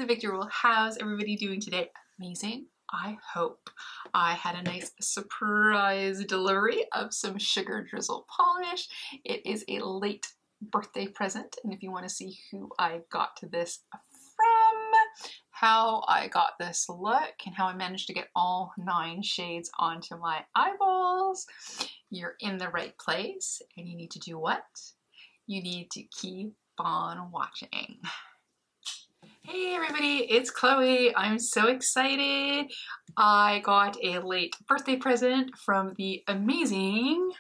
the Victor Rule. How's everybody doing today? Amazing, I hope. I had a nice surprise delivery of some Sugar Drizzle Polish. It is a late birthday present, and if you want to see who I got this from, how I got this look, and how I managed to get all 9 shades onto my eyeballs, you're in the right place, and you need to do what? You need to keep on watching. Hey everybody, it's Chloe. I'm so excited. I got a late birthday present from the amazing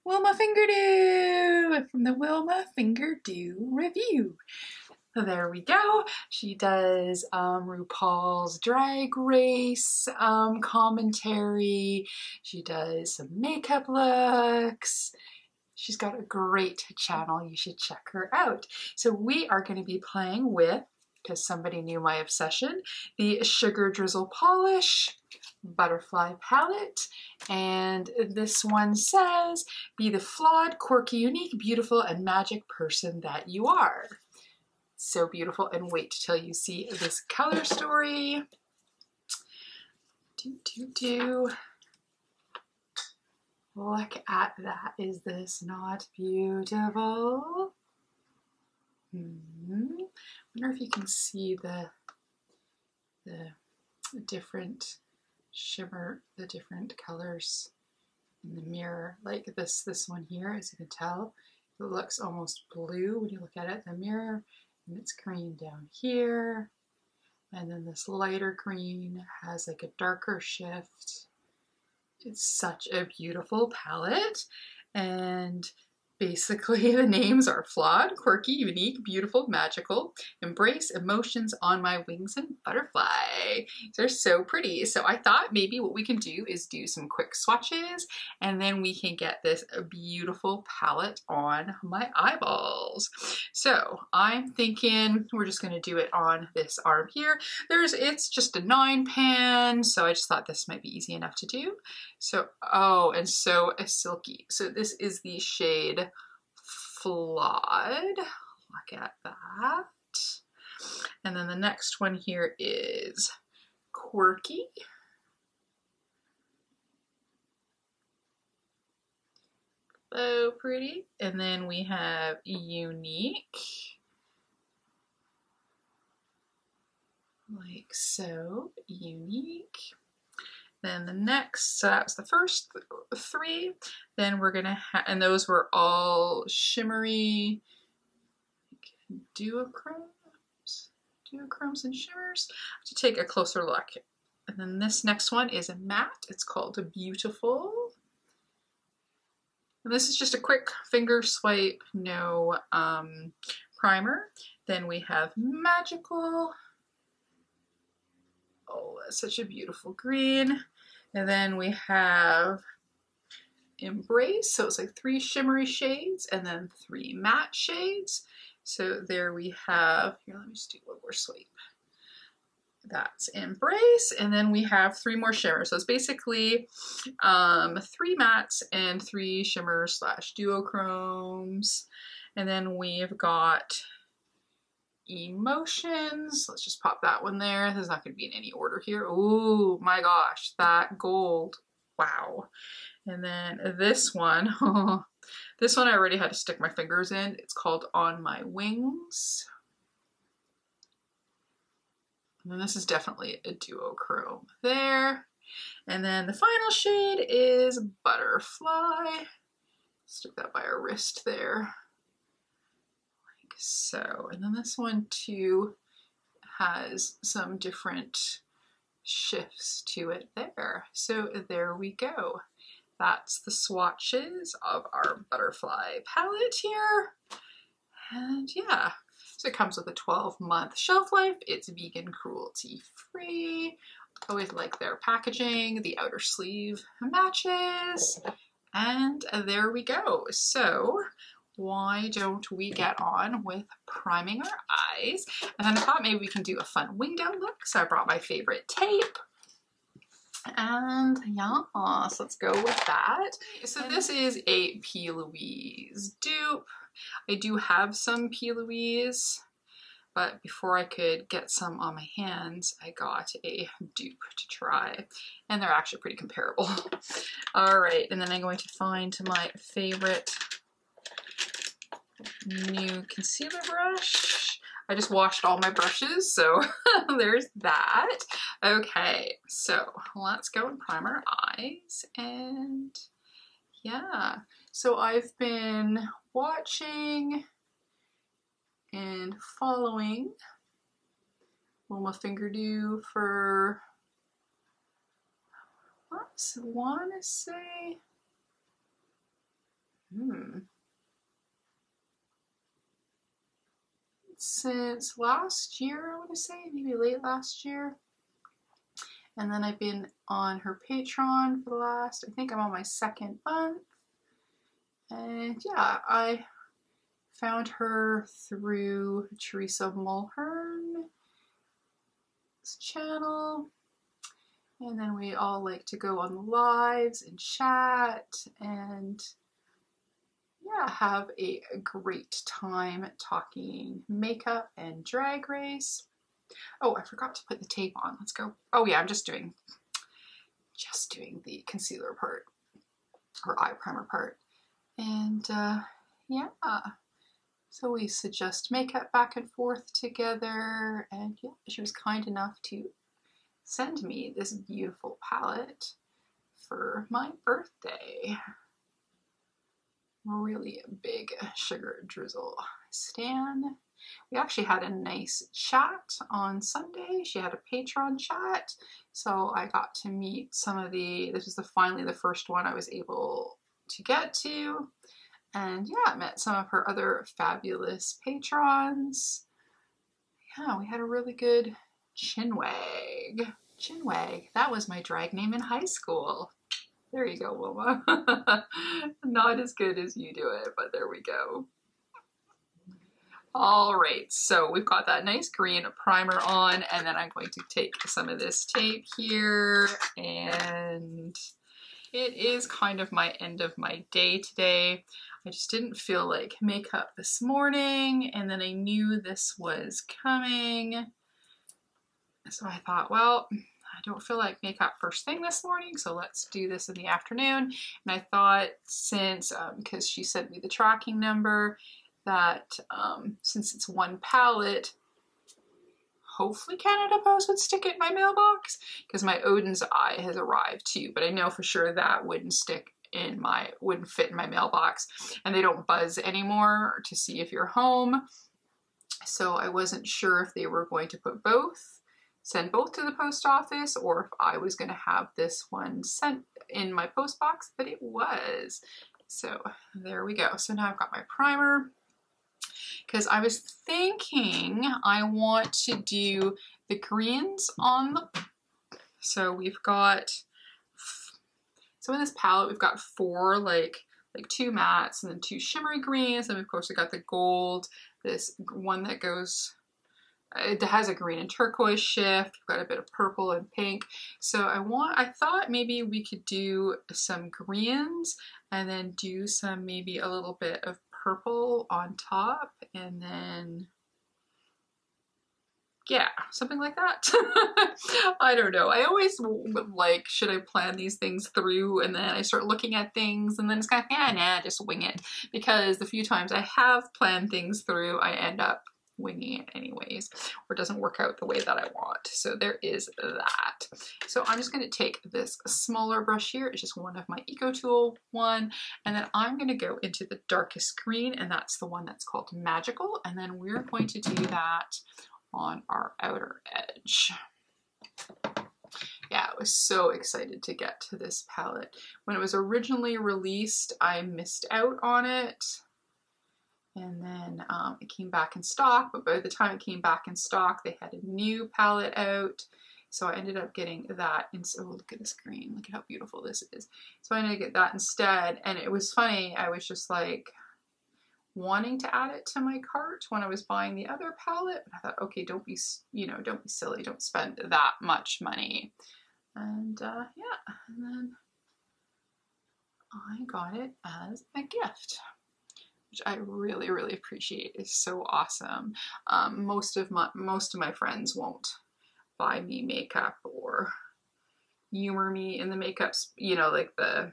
Wilma Fingerdo from the Wilma Fingerdo review. So there we go. She does RuPaul's Drag Race commentary. She does some makeup looks. She's got a great channel. You should check her out. So we are going to be playing with, because somebody knew my obsession, the Sugar Drizzle Polish Butterfly Palette. And this one says, be the flawed, quirky, unique, beautiful, and magic person that you are. So beautiful, and wait till you see this color story. Look at that. Is this not beautiful? Wonder if you can see the different shimmer, the different colors in the mirror. Like this one here, as you can tell, it looks almost blue when you look at it in the mirror, and it's green down here. And then this lighter green has like a darker shift. It's such a beautiful palette, and basically the names are flawed, quirky, unique, beautiful, magical, embrace emotions on my wings and butterfly. They're so pretty. So I thought maybe what we can do is do some quick swatches, and then we can get this beautiful palette on my eyeballs. So I'm thinking we're just going to do it on this arm here. It's just a 9 pan, so I just thought this might be easy enough to do. So, oh, and so silky. So this is the shade Flawed. Look at that. And then the next one here is Quirky. So pretty. And then we have Unique. Like so. Unique. Then the next, so that's the first 3. Then we're gonna have, and those were all shimmery, duochromes and shimmers. To take a closer look. And then this next one is a matte. It's called Beautiful. And this is just a quick finger swipe, no primer. Then we have Magical. Oh, that's such a beautiful green. And then we have Embrace, so it's like 3 shimmery shades and then 3 matte shades. So there we have, here, let me just do one more swipe. That's Embrace, and then we have 3 more shimmers. So it's basically 3 mattes and 3 shimmers / duochromes. And then we've got Emotions. Let's just pop that one there. There's not going to be in any order here. Oh my gosh, that gold. Wow. And then this one, this one I already had to stick my fingers in. It's called On My Wings. And then this is definitely a duochrome there. And then the final shade is Butterfly. Stick that by our wrist there. So, and then this one too has some different shifts to it there. So there we go. That's the swatches of our butterfly palette here. And yeah, so it comes with a 12-month shelf life. It's vegan, cruelty free. Always like their packaging. The outer sleeve matches. And there we go. So why don't we get on with priming our eyes? And then I thought maybe we can do a fun winged out look. So I brought my favorite tape. And yeah, so let's go with that. So this is a P. Louise dupe. I do have some P. Louise but before I could get some on my hands, I got a dupe to try, and they're actually pretty comparable. All right, and then I'm going to find my favorite new concealer brush. I just washed all my brushes, so there's that. Okay, so let's go and prime our eyes, and yeah. So I've been watching and following Wilma Fingerdew for, I want to say, since last year, I want to say, maybe late last year. And then I've been on her Patreon for the last, I think I'm on my 2nd month. And yeah, I found her through Teresa Mulhern's channel. And then we all like to go on the lives and chat and yeah, have a great time talking makeup and Drag Race. Oh, I forgot to put the tape on. Let's go. Oh yeah, I'm just doing the concealer part or eye primer part. And yeah, so we suggest makeup back and forth together, and yeah, she was kind enough to send me this beautiful palette for my birthday. Really a big Sugar Drizzle stan. We actually had a nice chat on Sunday. She had a Patreon chat, so I got to meet some of this was finally the first one I was able to get to. And yeah, I met some of her other fabulous patrons. Yeah, we had a really good chinwag. Chinwag, that was my drag name in high school. There you go, Wilma. Not as good as you do it, but there we go. All right, so we've got that nice green primer on, and then I'm going to take some of this tape here, and it is kind of my end of my day today. I just didn't feel like makeup this morning, and then I knew this was coming. So I thought, well, I don't feel like makeup first thing this morning, so let's do this in the afternoon. And I thought since, because she sent me the tracking number, that since it's one palette, hopefully Canada Post would stick it in my mailbox, because my Odin's Eye has arrived too, but I know for sure that wouldn't fit in my mailbox, and they don't buzz anymore to see if you're home. So I wasn't sure if they were going to send both to the post office, or if I was going to have this one sent in my post box, but it was. So there we go. So now I've got my primer, because I was thinking I want to do the greens on the, so we've got, so in this palette we've got 4 like 2 mattes and then 2 shimmery greens, and of course we got the gold, this one that goes, it has a green and turquoise shift. We've got a bit of purple and pink. So I thought maybe we could do some greens and then do some, maybe a little bit of purple on top, and then yeah, something like that. I don't know. I always like, should I plan these things through, and then I start looking at things and then it's kind of, yeah, nah, just wing it. Because the few times I have planned things through, I end up winging it anyways, or it doesn't work out the way that I want. So there is that. So I'm just going to take this smaller brush here. It's just one of my Eco Tool one, and then I'm going to go into the darkest green, and that's the one that's called Magical, and then we're going to do that on our outer edge. Yeah, I was so excited to get to this palette. When it was originally released, I missed out on it. And then it came back in stock, but by the time it came back in stock, they had a new palette out. So I ended up getting that. And so look at this green, look at how beautiful this is. So I ended up getting that instead. And it was funny, I was just like wanting to add it to my cart when I was buying the other palette. But I thought, okay, don't be silly, don't spend that much money. And yeah, and then I got it as a gift, which I really, really appreciate. It's so awesome. Most of my friends won't buy me makeup or humor me in the makeups, you know, like the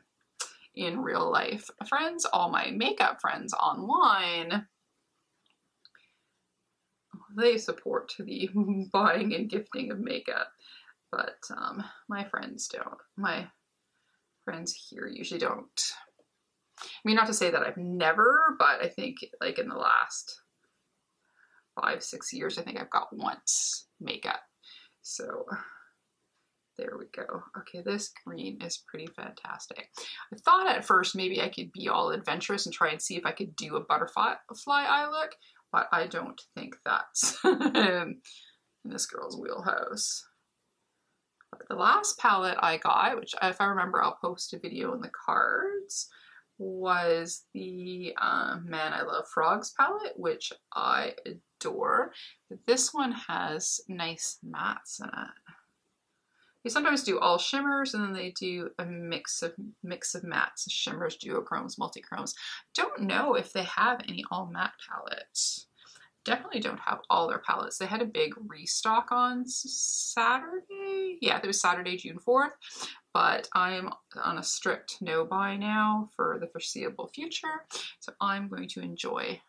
in real life friends. All my makeup friends online, they support the buying and gifting of makeup, but my friends don't. My friends here usually don't. I mean, not to say that I've never, but I think like in the last 5-6 years, I think I've got once makeup. So there we go. Okay, this green is pretty fantastic. I thought at first maybe I could be all adventurous and try and see if I could do a butterfly eye look, but I don't think that's in this girl's wheelhouse. The last palette I got, which if I remember I'll post a video in the cards, was the Man I Love Frogs palette, which I adore. But this one has nice mattes in it. They sometimes do all shimmers, and then they do a mix of mattes, shimmers, duochromes, multichromes. Don't know if they have any all matte palettes. Definitely don't have all their palettes. They had a big restock on Saturday. Yeah, it was Saturday, June 4th, but I'm on a strict no buy now for the foreseeable future. So I'm going to enjoy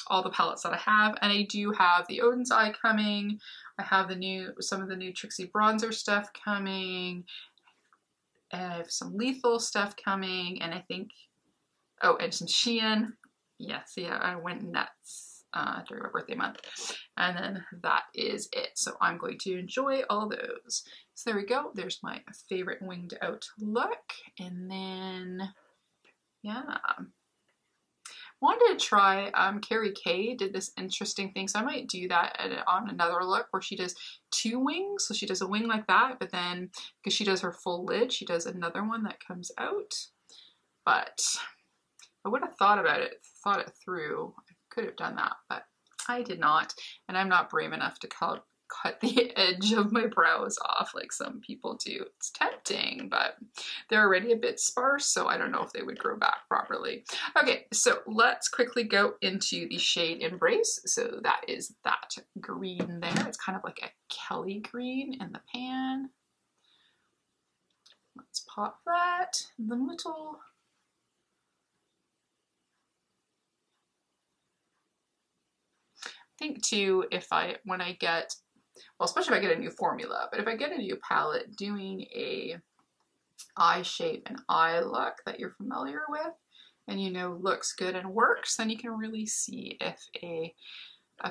all the palettes that I have, and I do have the Odin's Eye coming. I have some of the new Trixie bronzer stuff coming. I have some Lethal stuff coming, and I think, oh, and some Shein. Yes, yeah, I went nuts during my birthday month, and then that is it. So I'm going to enjoy all those. So there we go. There's my favorite winged out look, and then yeah. Wanted to try, Carrie Kay did this interesting thing, so I might do that on another look where she does 2 wings. So she does a wing like that, but then because she does her full lid, she does another one that comes out. But I would have thought about it, thought it through. I could have done that, but I did not, and I'm not brave enough to cut the edge of my brows off like some people do. It's tempting, but they're already a bit sparse, so I don't know if they would grow back properly. Okay, so let's quickly go into the shade Embrace. So that is that green there. It's kind of like a Kelly green in the pan. Let's pop that in the middle. I think too, when I get, well, especially if I get a new formula, but if I get a new palette, doing a eye shape and eye look that you're familiar with and you know looks good and works, then you can really see if a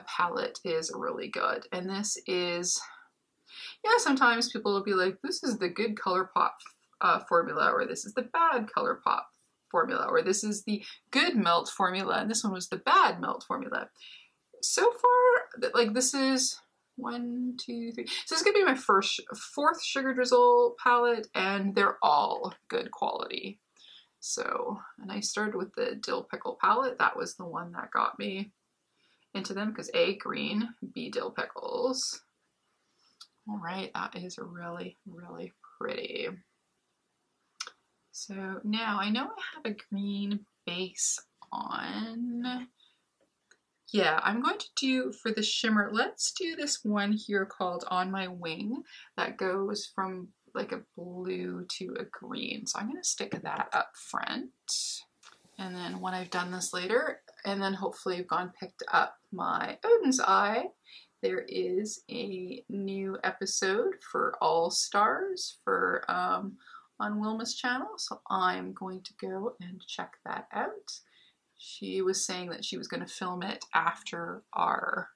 palette is really good. And this is, yeah, sometimes people will be like, this is the good ColourPop formula, or this is the bad ColourPop formula, or this is the good melt formula, and this one was the bad melt formula. So far, like, this is 1, 2, 3. So this is gonna be my fourth Sugar Drizzle palette, and they're all good quality. So, and I started with the Dill Pickle palette. That was the one that got me into them, because A, green, B, dill pickles. All right, that is really, really pretty. So now I know I have a green base on. Yeah, I'm going to do, for the shimmer, let's do this one here called On My Wing that goes from like a blue to a green. So I'm going to stick that up front. And then when I've done this later, and then hopefully I've gone picked up my Odin's Eye, there is a new episode for All Stars for on Wilma's channel. So I'm going to go and check that out. She was saying that she was going to film it after our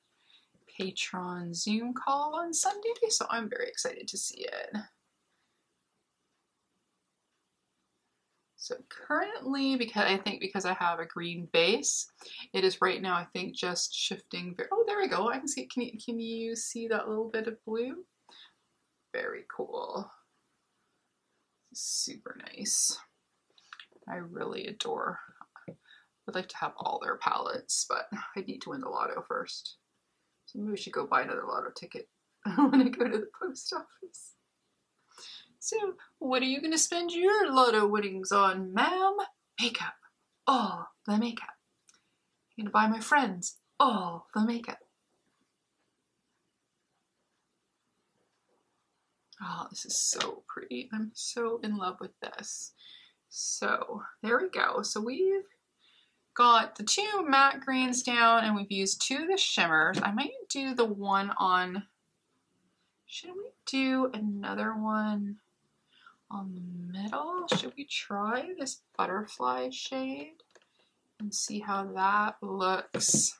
Patreon Zoom call on Sunday, so I'm very excited to see it. So currently, because I have a green base, it is right now, I think, just shifting. Oh, there we go. I can see. Can you see that little bit of blue? Very cool. Super nice. I really adore. I'd like to have all their palettes, but I need to win the lotto first. So maybe we should go buy another lotto ticket when I go to the post office. So, what are you going to spend your lotto winnings on, ma'am? Makeup. All the makeup. I'm gonna buy my friends all the makeup. Oh, this is so pretty. I'm so in love with this. So there we go. So we've got the 2 matte greens down and we've used 2 of the shimmers. I might do the one on, should we do another one on the middle? Should we try this butterfly shade and see how that looks?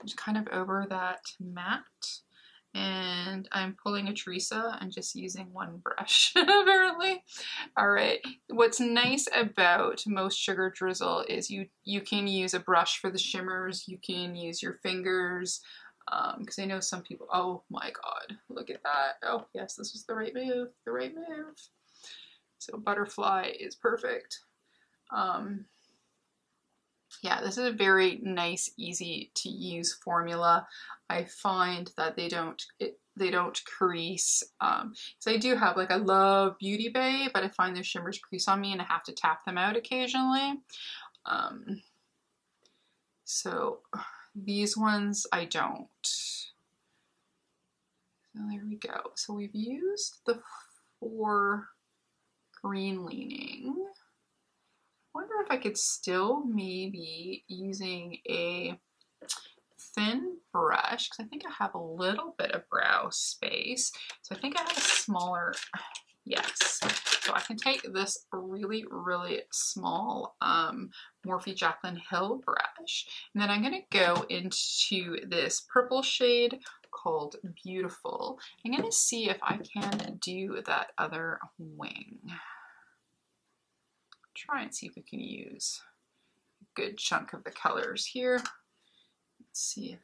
Just kind of over that matte. And I'm pulling a Teresa and just using one brush, apparently. All right, what's nice about most Sugar Drizzle is you can use a brush for the shimmers, you can use your fingers, because I know some people, oh my God, look at that. Oh yes, this was the right move, the right move. So butterfly is perfect. Yeah, this is a very nice, easy to use formula. I find that they don't crease. So I do have, like, I love Beauty Bay, but I find their shimmers crease on me and I have to tap them out occasionally. So these ones I don't. So there we go. So we've used the 4 green leaning. I wonder if I could still maybe using a thin brush, because I think I have a little bit of brow space. So I think I have a smaller, yes. So I can take this really, really small Morphe Jaclyn Hill brush, and then I'm gonna go into this purple shade called Beautiful. I'm gonna see if I can do that other wing. Try and see if we can use a good chunk of the colors here. Let's see if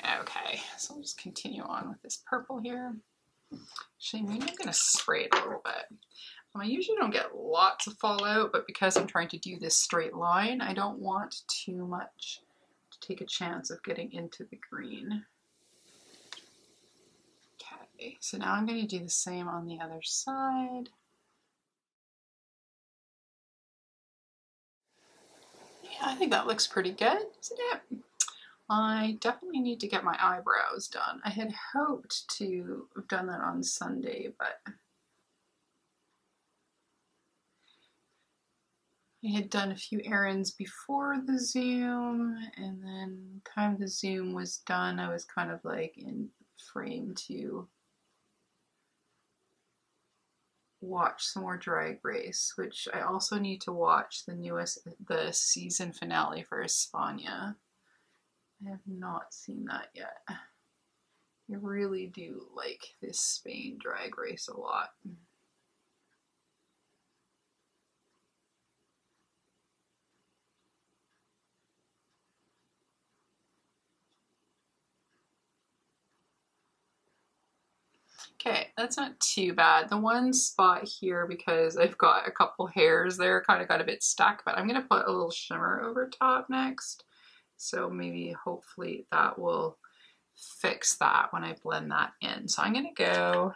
okay, so I'll just continue on with this purple here. Actually, maybe I'm gonna spray it a little bit. I usually don't get lots of fallout, but because I'm trying to do this straight line, I don't want too much to take a chance of getting into the green. Okay, so now I'm gonna do the same on the other side. I think that looks pretty good, isn't it? I definitely need to get my eyebrows done. I had hoped to have done that on Sunday, but I had done a few errands before the Zoom, and then time the Zoom was done, I was kind of like in frame to watch some more Drag Race, which I also need to watch the season finale for España. I have not seen that yet. I really do like this Spain Drag Race a lot. Okay, that's not too bad. The one spot here, because I've got a couple hairs there, kind of got a bit stuck, but I'm gonna put a little shimmer over top next. So maybe, hopefully, that will fix that when I blend that in. So I'm gonna go,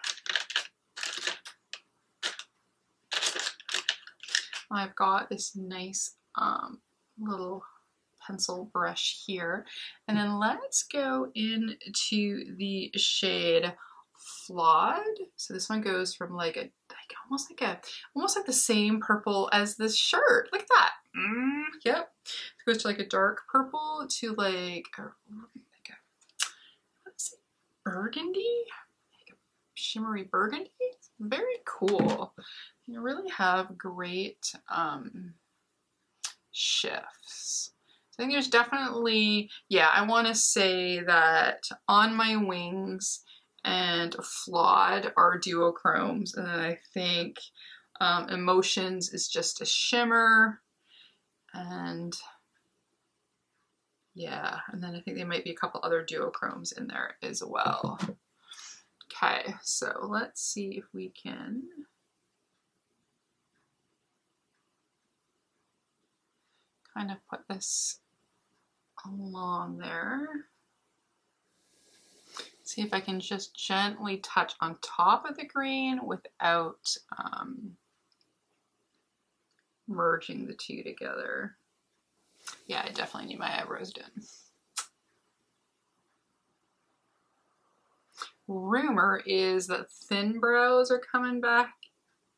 I've got this nice little pencil brush here, and then let's go into the shade Flawed. So this one goes from like almost like the same purple as this shirt. Look at that. Yep. It goes to like a dark purple to like a let's see, burgundy, like a shimmery burgundy. It's very cool. You really have great shifts. So I think there's definitely, yeah, I want to say that On My Wings and Flawed are duochromes, and then I think Emotions is just a shimmer, and yeah, and then I think there might be a couple other duochromes in there as well. Okay, so let's see if we can kind of put this along there. See if I can just gently touch on top of the green without merging the two together. Yeah, I definitely need my eyebrows done. Rumor is that thin brows are coming back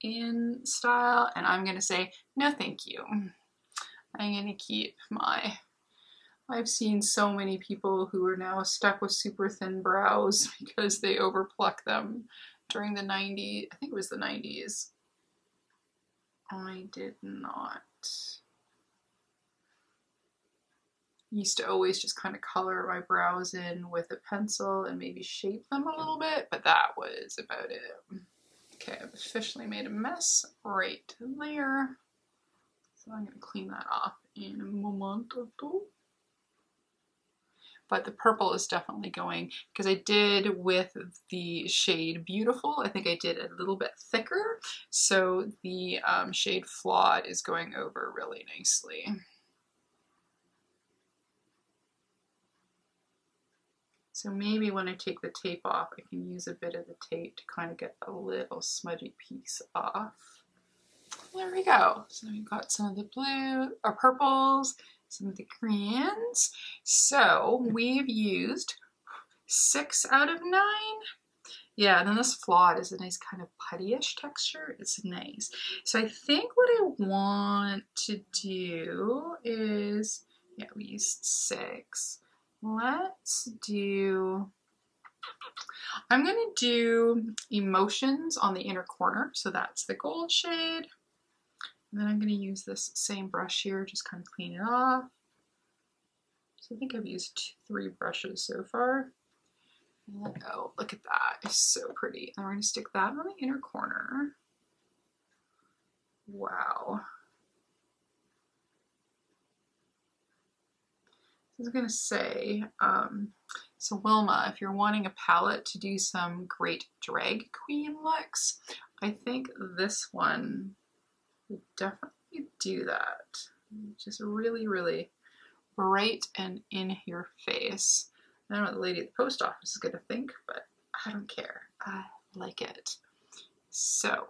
in style, and I'm gonna say no thank you. I'm gonna keep my, I've seen so many people who are now stuck with super thin brows because they overpluck them during the 90s. I think it was the 90s. I did not. Used to always just kind of color my brows in with a pencil and maybe shape them a little bit, but that was about it. Okay, I've officially made a mess right there. So I'm gonna clean that off in a moment or two. But the purple is definitely going, because I did with the shade Beautiful, I think I did a little bit thicker, so the shade Flawed is going over really nicely. So maybe when I take the tape off, I can use a bit of the tape to kind of get a little smudgy piece off. There we go. So we've got some of the blue, or purples, some of the greens. So we've used 6 out of 9. Yeah, and then this Flawed is a nice kind of puttyish texture. It's nice. So I think what I want to do is, yeah, we used 6. Let's do, I'm gonna do Emotions on the inner corner. So that's the gold shade. And then I'm gonna use this same brush here, just kind of clean it off. So I think I've used 3 brushes so far. Oh, look at that, it's so pretty. And we're gonna stick that on the inner corner. Wow. I was gonna say, so Wilma, if you're wanting a palette to do some great drag queen looks, I think this one would definitely do that. Just really, really bright and in your face. I don't know what the lady at the post office is gonna think, but I don't care. I like it. So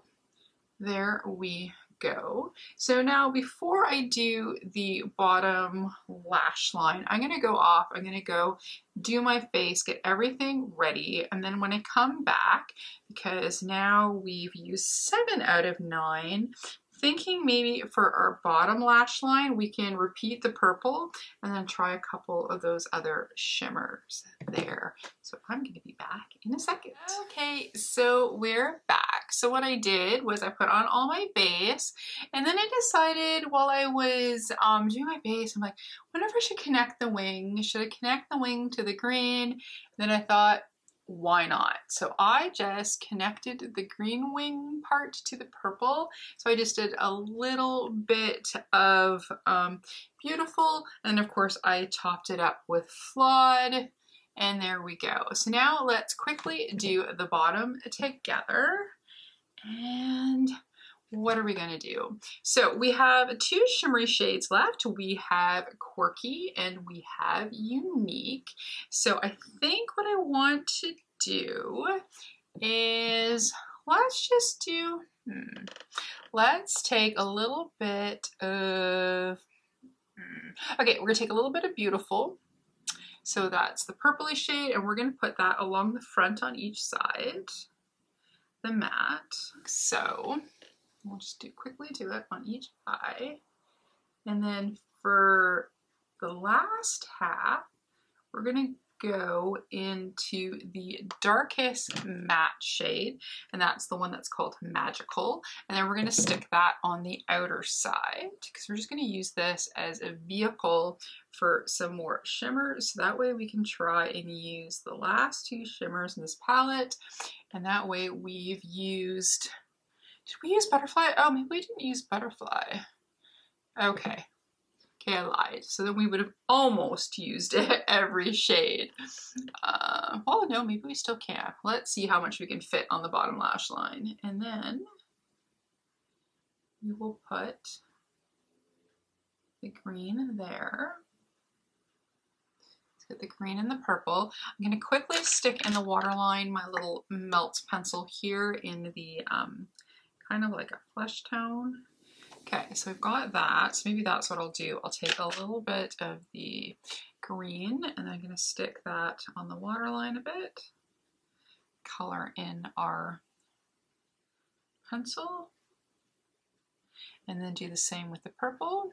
there we go. So now before I do the bottom lash line, I'm gonna go off, I'm gonna go do my face, get everything ready, and then when I come back, because now we've used 7 out of 9, thinking maybe for our bottom lash line we can repeat the purple and then try a couple of those other shimmers there. So I'm going to be back in a second. Okay, so we're back. So what I did was I put on all my base, and then I decided while I was doing my base, I'm like, I wonder if I should connect the wing. Should I connect the wing to the green? And then I thought, why not? So I just connected the green wing part to the purple. So I just did a little bit of Beautiful, and of course I topped it up with Flawed, and there we go. So now let's quickly do the bottom together. And what are we gonna do? So we have 2 shimmery shades left. We have Quirky and we have Unique. So I think what I want to do is, let's just do, let's take a little bit of, okay, we're gonna take a little bit of Beautiful. So that's the purpley shade, and we're gonna put that along the front on each side, the matte. So we'll just quickly do it on each eye. And then for the last half, we're gonna go into the darkest matte shade, and that's the one that's called Magical. And then we're gonna stick that on the outer side, because we're just gonna use this as a vehicle for some more shimmers. So that way we can try and use the last 2 shimmers in this palette. And that way we've used, did we use Butterfly? Oh, maybe we didn't use Butterfly. Okay, I lied. So then we would have almost used every shade. Well, no, maybe we still can. Let's see how much we can fit on the bottom lash line. And then we will put the green there. Let's get the green and the purple. I'm gonna quickly stick in the waterline my little melt pencil here in the kind of like a flesh tone. Okay, so we've got that. So maybe that's what I'll do. I'll take a little bit of the green and I'm gonna stick that on the waterline a bit, color in our pencil, and then do the same with the purple.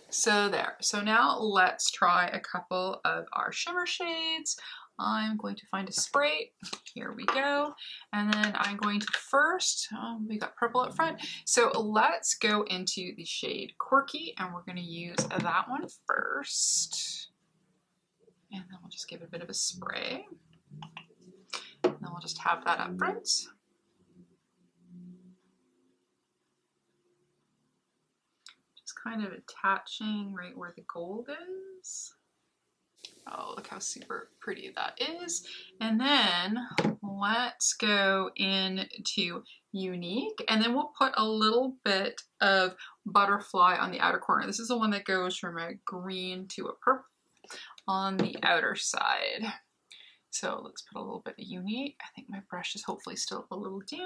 So there. So now let's try a couple of our shimmer shades. I'm going to find a spray. Here we go. And then I'm going to first, we got purple up front. So let's go into the shade Quirky and we're going to use that one first. And then we'll just give it a bit of a spray. And then we'll just have that up front. Just kind of attaching right where the gold is. Oh, look how super pretty that is. And then let's go into Unique, and then we'll put a little bit of Butterfly on the outer corner. This is the one that goes from a green to a purple on the outer side. So let's put a little bit of Unique. I think my brush is hopefully still a little damp.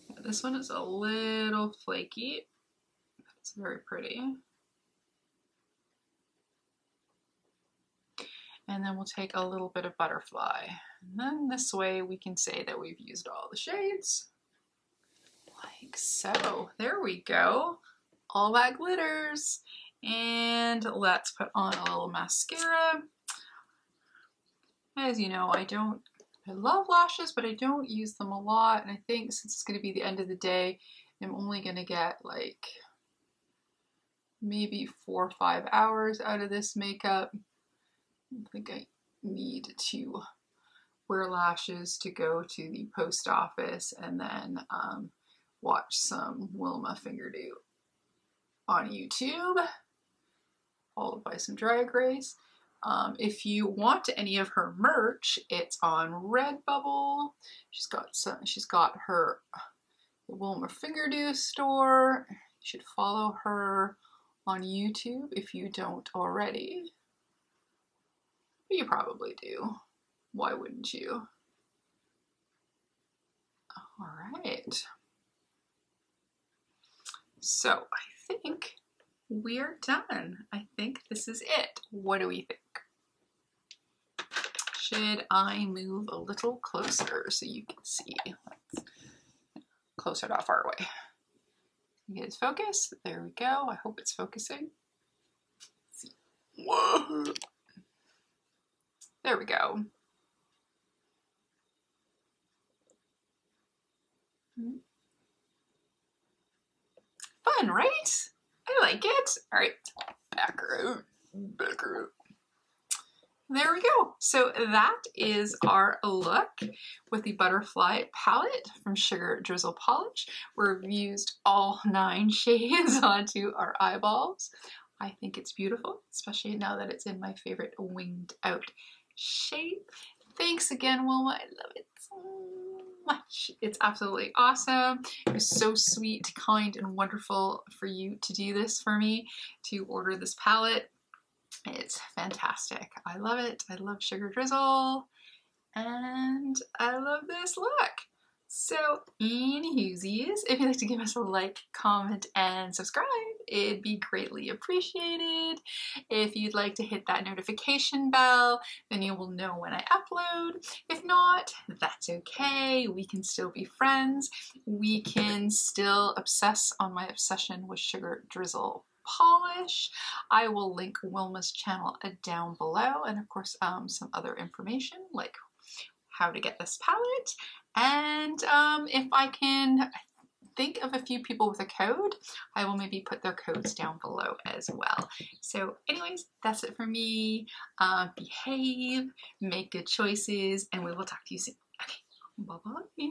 Yeah, this one is a little flaky, but it's very pretty. And then we'll take a little bit of Butterfly. And then this way we can say that we've used all the shades. Like so. There we go. All that glitters. And let's put on a little mascara. As you know, I love lashes, but I don't use them a lot. And I think since it's going to be the end of the day, I'm only going to get like maybe 4 or 5 hours out of this makeup. I think I need to wear lashes to go to the post office and then watch some Wilma finger do on YouTube, followed by some Drag Race. If you want any of her merch, it's on Redbubble. She's got her Wilma finger do store. You should follow her on YouTube if you don't already. You probably do. Why wouldn't you? All right. So I think we're done. I think this is it. What do we think? Should I move a little closer so you can see? Let's closer to far away. You guys focus. There we go. I hope it's focusing. Let's see. Whoa. There we go. Fun, right? I like it. All right, back her out, back her out. There we go. So that is our look with the Butterfly palette from Sugar Drizzle Polish. We've used all 9 shades onto our eyeballs. I think it's beautiful, especially now that it's in my favorite winged out shape. Thanks again, Wilma. I love it so much. It's absolutely awesome. It was so sweet, kind, and wonderful for you to do this for me, to order this palette. It's fantastic. I love it. I love Sugar Drizzle, and I love this look. So, anywhoosies, if you'd like to give us a like, comment, and subscribe, it'd be greatly appreciated. If you'd like to hit that notification bell, then you will know when I upload. If not, that's okay. We can still be friends. We can still obsess on my obsession with Sugar Drizzle Polish. I will link Wilma's channel down below, and of course some other information like how to get this palette. And if I can think of a few people with a code, I will maybe put their codes down below as well. So anyways, that's it for me. Behave, make good choices, and we will talk to you soon. Okay, bye-bye.